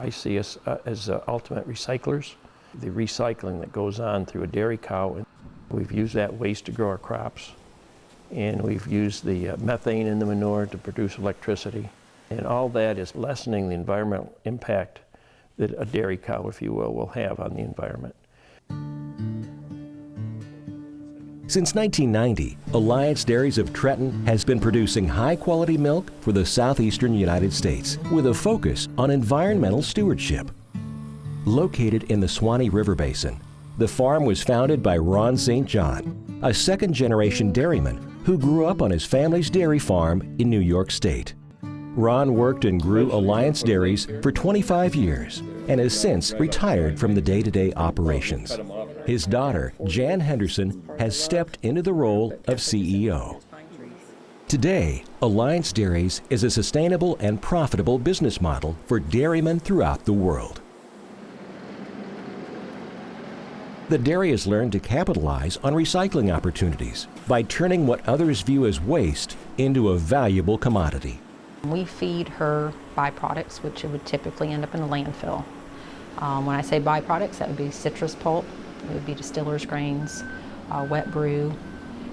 I see us as ultimate recyclers. The recycling that goes on through a dairy cow, we've used that waste to grow our crops, and we've used the methane in the manure to produce electricity, and all that is lessening the environmental impact that a dairy cow, if you will have on the environment. Since 1990, Alliance Dairies of Trenton has been producing high-quality milk for the southeastern United States with a focus on environmental stewardship. Located in the Swanee River Basin, the farm was founded by Ron St. John, a second-generation dairyman who grew up on his family's dairy farm in New York State. Ron worked and grew Alliance Dairies for 25 years and has since retired from the day-to-day operations. His daughter, Jan Henderson, has stepped into the role of CEO. Today, Alliance Dairies is a sustainable and profitable business model for dairymen throughout the world. The dairy has learned to capitalize on recycling opportunities by turning what others view as waste into a valuable commodity. We feed her byproducts, which would typically end up in a landfill. When I say byproducts, that would be citrus pulp, it would be distiller's grains, wet brew,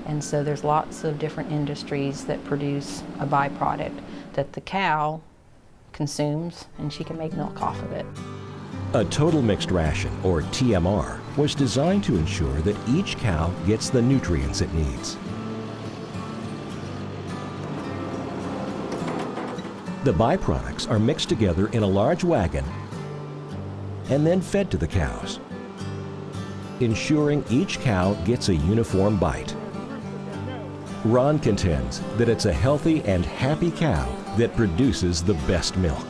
and so there's lots of different industries that produce a byproduct that the cow consumes, and she can make milk off of it. A total mixed ration, or TMR, was designed to ensure that each cow gets the nutrients it needs. The byproducts are mixed together in a large wagon and then fed to the cows, ensuring each cow gets a uniform bite. Ron contends that it's a healthy and happy cow that produces the best milk.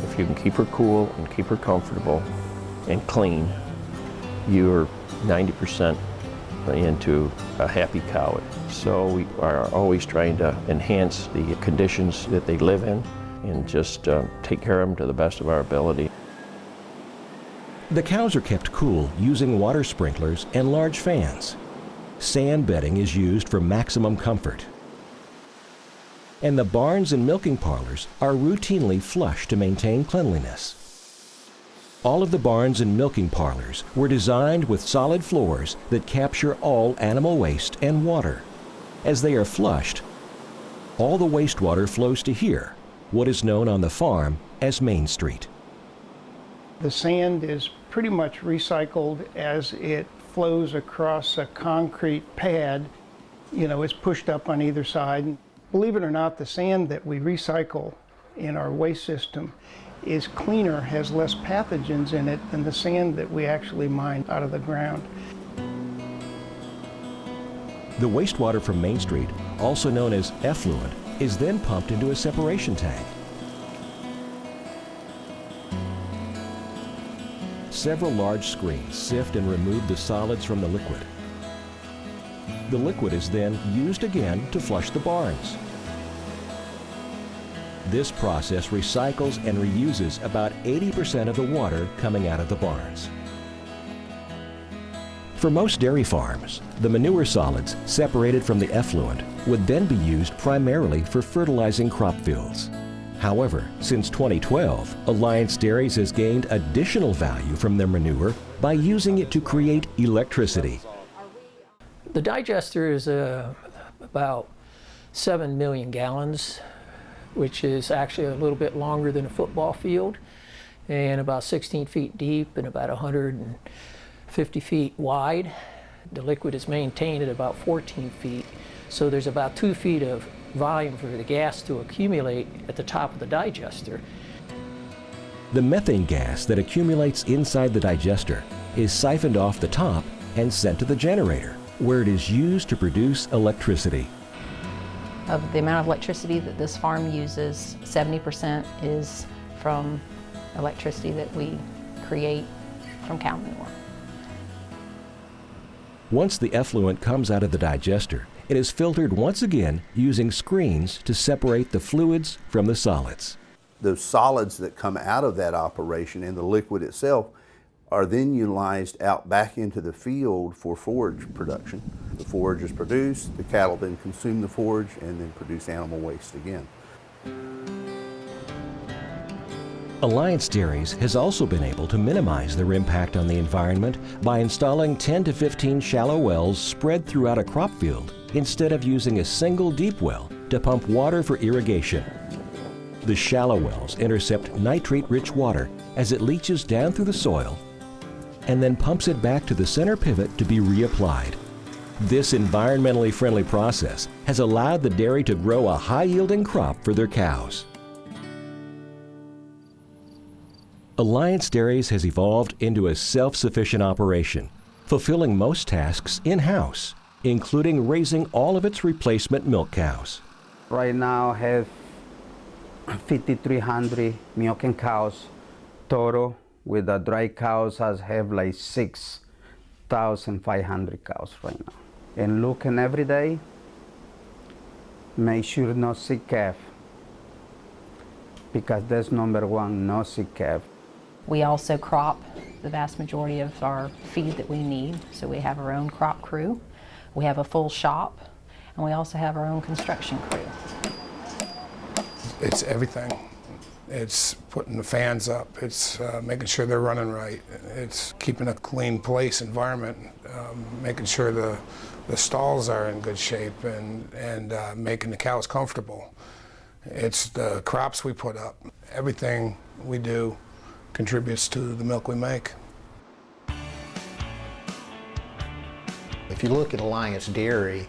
If you can keep her cool and keep her comfortable and clean, you're 90% into a happy cow. So we are always trying to enhance the conditions that they live in and just take care of them to the best of our ability. The cows are kept cool using water sprinklers and large fans. Sand bedding is used for maximum comfort. And the barns and milking parlors are routinely flushed to maintain cleanliness. All of the barns and milking parlors were designed with solid floors that capture all animal waste and water. As they are flushed, all the wastewater flows to here, what is known on the farm as Main Street. The sand is pretty much recycled as it flows across a concrete pad. It's pushed up on either side. Believe it or not, the sand that we recycle in our waste system is cleaner, has less pathogens in it than the sand that we actually mine out of the ground. The wastewater from Main Street, also known as effluent, is then pumped into a separation tank. Several large screens sift and remove the solids from the liquid. The liquid is then used again to flush the barns. This process recycles and reuses about 80% of the water coming out of the barns. For most dairy farms, the manure solids separated from the effluent would then be used primarily for fertilizing crop fields. However, since 2012, Alliance Dairies has gained additional value from their manure by using it to create electricity. The digester is about 7 million gallons, which is actually a little bit longer than a football field, and about 16 feet deep and about 150 feet wide. The liquid is maintained at about 14 feet, so there's about 2 feet of volume for the gas to accumulate at the top of the digester. The methane gas that accumulates inside the digester is siphoned off the top and sent to the generator, where it is used to produce electricity. Of the amount of electricity that this farm uses, 70% is from electricity that we create from cow manure. Once the effluent comes out of the digester, it is filtered once again using screens to separate the fluids from the solids. Those solids that come out of that operation and the liquid itself are then utilized out back into the field for forage production. The forage is produced, the cattle then consume the forage and then produce animal waste again. Alliance Dairies has also been able to minimize their impact on the environment by installing 10 to 15 shallow wells spread throughout a crop field instead of using a single deep well to pump water for irrigation. The shallow wells intercept nitrate-rich water as it leaches down through the soil and then pumps it back to the center pivot to be reapplied. This environmentally friendly process has allowed the dairy to grow a high-yielding crop for their cows. Alliance Dairies has evolved into a self-sufficient operation, fulfilling most tasks in-house, including raising all of its replacement milk cows. Right now I have 5,300 milking cows total. With the dry cows, I have like 6,500 cows right now. And looking every day, make sure no sick calf, because that's number one, no sick calf. We also crop the vast majority of our feed that we need, so we have our own crop crew. We have a full shop, and we also have our own construction crew. It's everything. It's putting the fans up. It's making sure they're running right. It's keeping a clean place, environment, making sure the stalls are in good shape and making the cows comfortable. It's the crops we put up. Everything we do contributes to the milk we make. If you look at Alliance Dairy,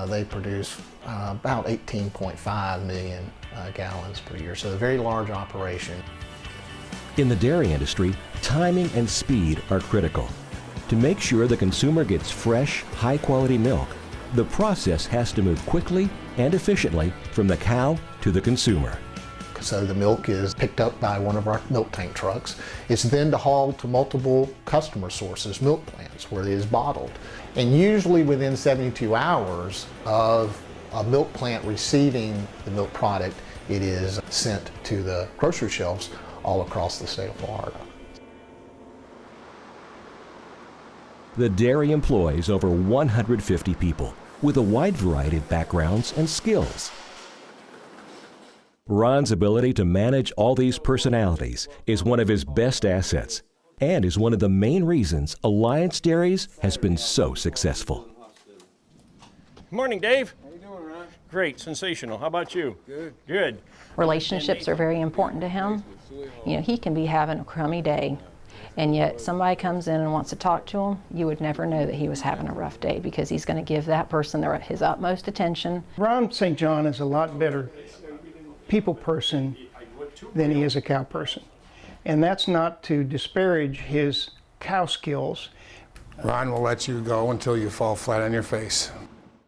they produce about 18.5 million gallons per year, so a very large operation. In the dairy industry, timing and speed are critical. To make sure the consumer gets fresh, high-quality milk, the process has to move quickly and efficiently from the cow to the consumer. So the milk is picked up by one of our milk tank trucks. It's then hauled to multiple customer sources, milk plants, where it is bottled. And usually within 72 hours of a milk plant receiving the milk product, it is sent to the grocery shelves all across the state of Florida. The dairy employs over 150 people with a wide variety of backgrounds and skills. Ron's ability to manage all these personalities is one of his best assets and is one of the main reasons Alliance Dairies has been so successful. Morning, Dave. How you doing, Ron? Great, sensational. How about you? Good. Good. Relationships are very important to him. You know, he can be having a crummy day, and yet somebody comes in and wants to talk to him, you would never know that he was having a rough day because he's going to give that person his utmost attention. Ron St. John is a lot better people person than he is a cow person. And that's not to disparage his cow skills. Ron will let you go until you fall flat on your face.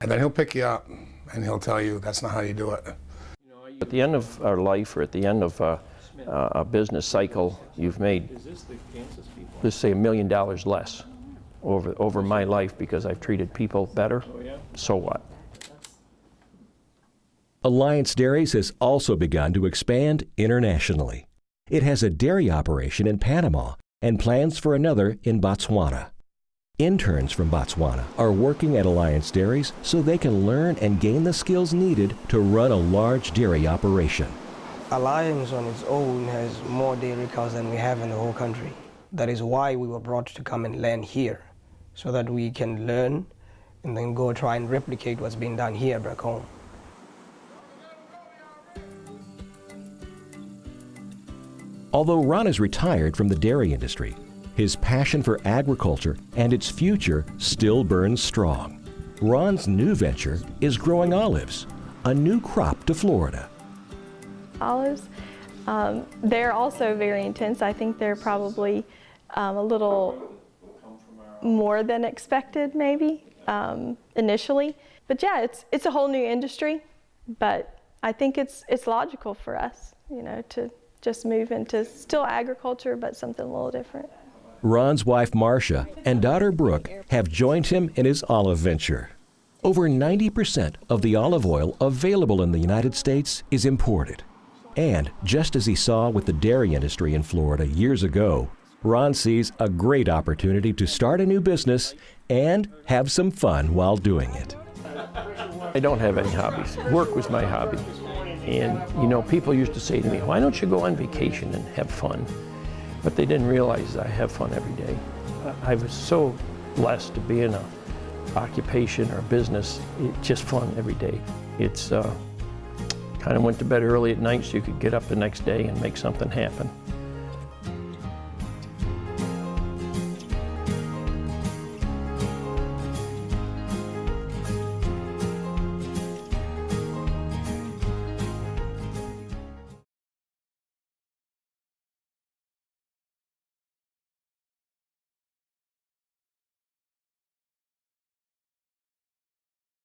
And then he'll pick you up and he'll tell you that's not how you do it. At the end of our life, or at the end of a business cycle, you've made, let's say, $1 million less over my life because I've treated people better. So what? Alliance Dairies has also begun to expand internationally. It has a dairy operation in Panama and plans for another in Botswana. Interns from Botswana are working at Alliance Dairies so they can learn and gain the skills needed to run a large dairy operation. Alliance on its own has more dairy cows than we have in the whole country. That is why we were brought to come and land here, so that we can learn and then go try and replicate what's being done here back home. Although Ron is retired from the dairy industry, his passion for agriculture and its future still burns strong. Ron's new venture is growing olives, a new crop to Florida. Olives, they're also very intense. I think they're probably a little more than expected, maybe, initially. But yeah, it's a whole new industry, but I think it's logical for us, you know, to just move into still agriculture, but something a little different. Ron's wife, Marcia, and daughter, Brooke, have joined him in his olive venture. Over 90% of the olive oil available in the United States is imported. And just as he saw with the dairy industry in Florida years ago, Ron sees a great opportunity to start a new business and have some fun while doing it. I don't have any hobbies. Work was my hobby. And you know, people used to say to me, why don't you go on vacation and have fun? But they didn't realize I have fun every day. I was so blessed to be in an occupation or a business. It's just fun every day. It's kind of went to bed early at night so you could get up the next day and make something happen.